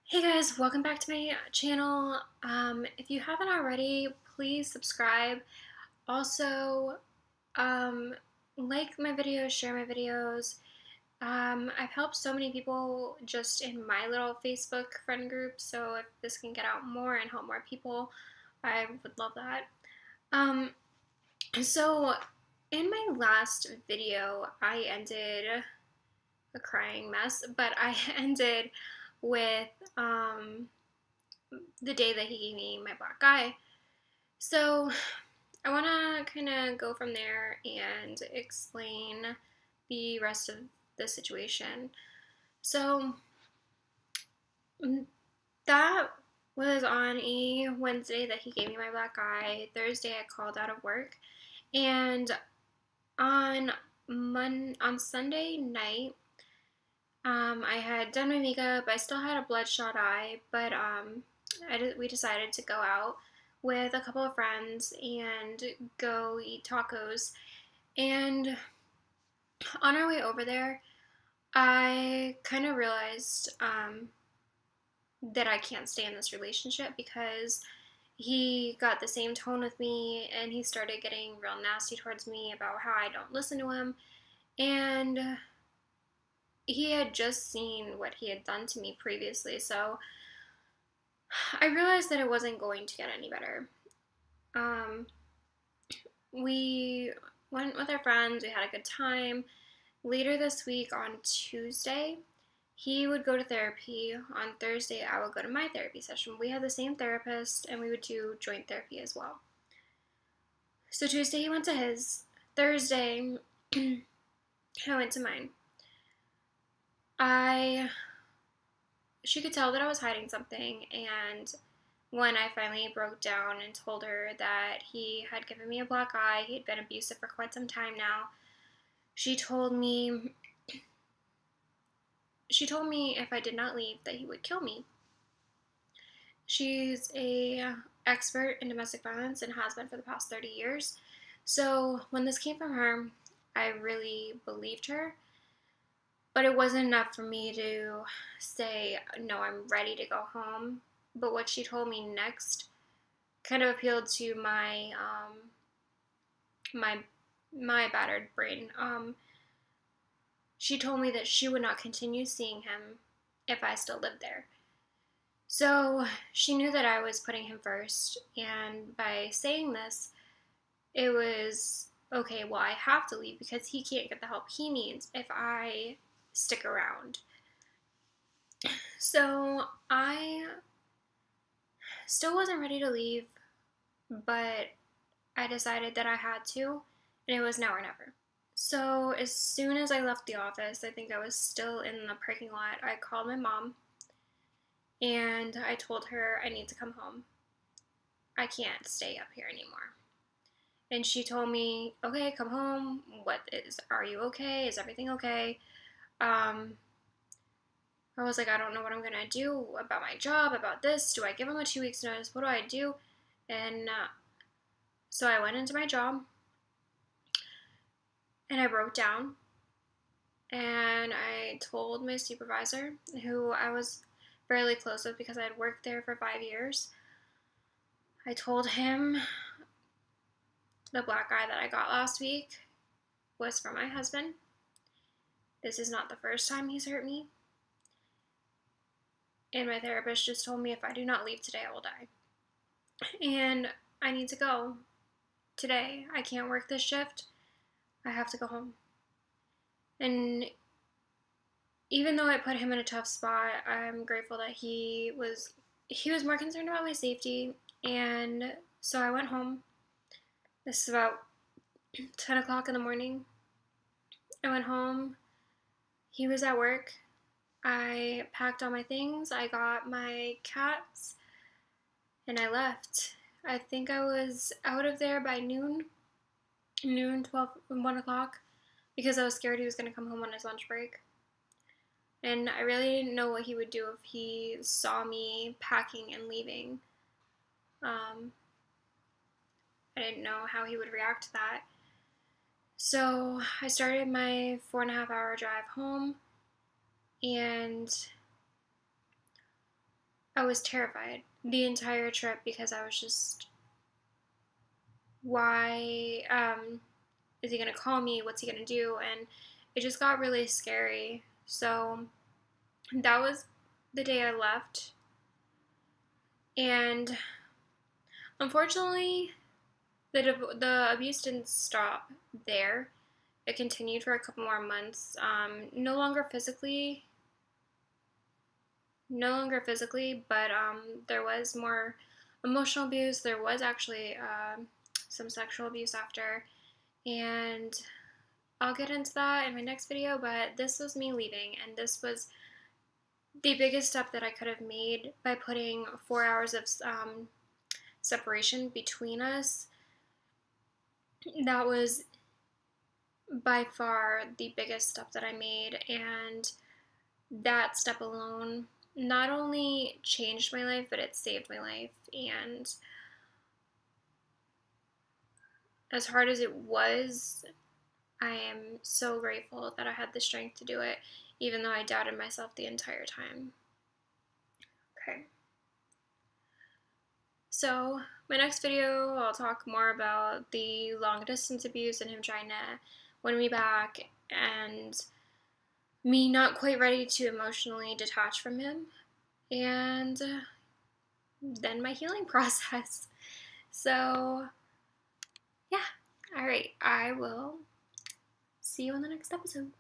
Hey guys, welcome back to my channel. If you haven't already, please subscribe. Also, um, like my videos, share my videos. I've helped so many people just in my little Facebook friend group, so if this can get out more and help more people, I would love that. Um, so in my last video, I ended a crying mess, but I ended with the day that he gave me my black eye. So I want to kind of go from there and explain the rest of the situation. So that was on a Wednesday that he gave me my black eye. Thursday I called out of work, and on on Sunday night, I had done my makeup. I still had a bloodshot eye, but we decided to go out with a couple of friends and go eat tacos. And on our way over there, I kind of realized that I can't stay in this relationship because he got the same tone with me and he started getting real nasty towards me about how I don't listen to him. And he had just seen what he had done to me previously, so I realized that it wasn't going to get any better. Um, we went with our friends, we had a good time. Later this week on Tuesday, he would go to therapy. On Thursday, I would go to my therapy session. We had the same therapist and we would do joint therapy as well. So Tuesday, he went to his. Thursday, I went to mine. I She could tell that I was hiding something, and when I finally broke down and told her that he had given me a black eye, he had been abusive for quite some time now, she told me if I did not leave that he would kill me. She's a expert in domestic violence and has been for the past 30 years. So when this came from her, I really believed her, but it wasn't enough for me to say, no, I'm ready to go home. But what she told me next kind of appealed to my my battered brain. She told me that she would not continue seeing him if I still lived there. So she knew that I was putting him first, and by saying this, it was okay, well, I have to leave because he can't get the help he needs if I stick around. So I still wasn't ready to leave, but I decided that I had to, and it was now or never. So as soon as I left the office, I think I was still in the parking lot, I called my mom and I told her I need to come home. I can't stay up here anymore. And she told me, okay, come home. Are you okay? Is everything okay? Um, I was like, I don't know what I'm gonna do about my job, about this. Do I give him a 2 weeks notice? What do I do? And so I went into my job and I broke down and I told my supervisor, who I was fairly close with because I had worked there for 5 years. I told him the black eye that I got last week was from my husband. This is not the first time he's hurt me. And my therapist just told me if I do not leave today, I will die. And I need to go today. I can't work this shift. I have to go home. And even though I put him in a tough spot, I'm grateful that he was more concerned about my safety. And so I went home. This is about 10 o'clock in the morning. I went home. He was at work. I packed all my things. I got my cats and I left. I think I was out of there by noon, 12, 1 o'clock, because I was scared he was going to come home on his lunch break. And I really didn't know what he would do if he saw me packing and leaving. I didn't know how he would react to that. So I started my 4.5 hour drive home, and I was terrified the entire trip because I was just, why is he going to call me? What's he going to do? And it just got really scary. So that was the day I left. And unfortunately, the abuse didn't stop there. It continued for a couple more months. No longer physically, but there was more emotional abuse. There was actually some sexual abuse after, and I'll get into that in my next video. But this was me leaving, and this was the biggest step that I could have made by putting 4 hours of separation between us. That was by far the biggest step that I made, and that step alone not only changed my life, but it saved my life. And as hard as it was, I am so grateful that I had the strength to do it, even though I doubted myself the entire time. Okay. So, my next video, I'll talk more about the long distance abuse and him trying to win me back, and me not quite ready to emotionally detach from him, and then my healing process. So, yeah. Alright, I will see you in the next episode.